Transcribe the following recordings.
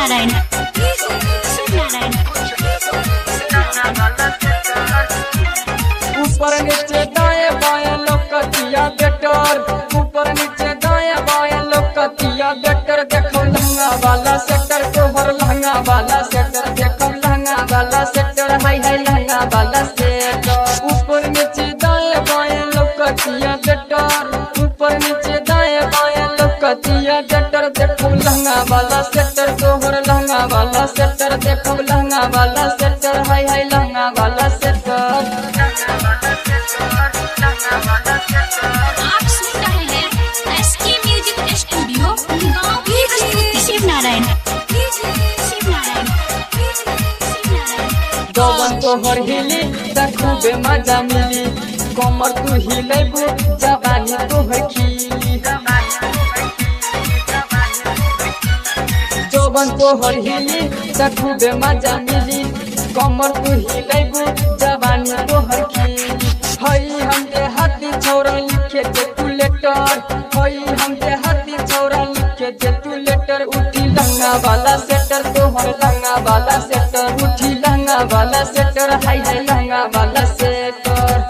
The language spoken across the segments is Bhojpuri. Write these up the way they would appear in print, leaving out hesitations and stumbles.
शिवनारायण शिवनारायण ऊपर नीचे दाएं बाएं लोकतिया बेटर ऊपर नीचे दाएं बाएं लोकतिया बेटर देखो लहंगा वाला सेक्टर तोहर लहंगा वाला सेक्टर देखो लहंगा वाला सेक्टर हाय हाय लहंगा वाला सेक्टर ऊपर नीचे दाएं बाएं लोकतिया बेटर ऊपर नीचे दाएं बाएं लोकतिया बेटर देखो लहंगा वाला सेक्टर तोहर लहंगा वाला सेक्टर देखो लहंगा वाला सेक्टर हाय हाय लहंगा वाला सेक्टर। आप सुन रहे हैं एसके म्यूजिक स्टूडियो गाँव की प्रस्तुति शिवनारायण शिवनारायण जवन तोहर हिली खूबे मजा मिली कमर तू हिलेबू जवानी तोहर खिली जवन तोहर हिली खूबे मजा मिली कमर तू हिलेबू जवानी तोहर खिली हई हमके हाथी छौरा लिखे जे तू लेटर हई हमके हाथी छौरा लिखे जे तू लेटर उठी लहंगा वाला सेटर तोहर लहंगा वाला सेटर उठी लहंगा वाला सेटर हाय हाय लहंगा वाला सेटर।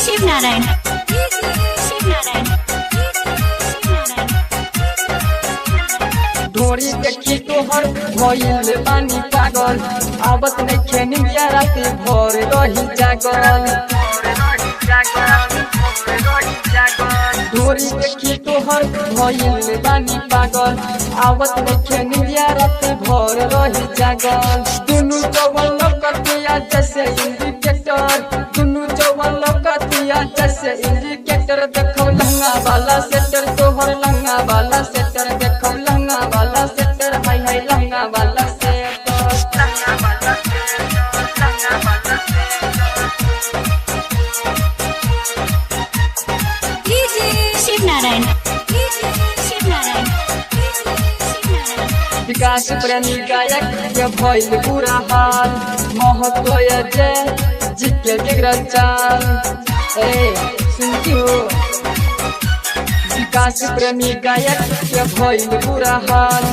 शिवनारायण शिवनारायण ढोरी देखी तोहर भइल पानी पागल आवत नइखे निमिया राती भोर रही जागल ढोरी देखी तोहर भइल पानी पागल आवत नइखे निमिया राती भोर रही जागल दुनु जवन लकतिया जैसे इंडिकेटर दुनु जवन लकतिया जैसे इंडिकेटर देखो लहंगा वाला सेटर तोहर लहंगा वाला सेटर देखो लहंगा वाला सेटर हाय हाय लहंगा वाला सेटर। शिवनारायण शिवनारायण विकास प्रेमी गायक के भइल बुरा हाल महतो जय जिके बिगड़ल चाल ए सुनती हो विकास प्रेमी गायक के भइल बुरा हाल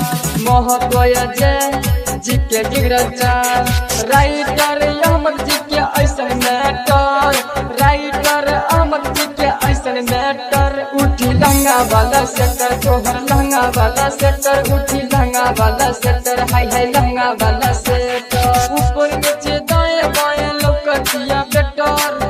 महतो जय जिके बिगड़ल चाल राइटर अहमद जी के ऐसन मैटर राइटर अहमद जी के ऐसन मैटर उठी लहंगा वाला सेक्टर तोहर लहंगा वाला सेक्टर उठी लहंगा वाला सेक्टर हाय हाय लहंगा वाला सेक्टर ऊपर नीचे दाएं बाएं लोकतिया बेटर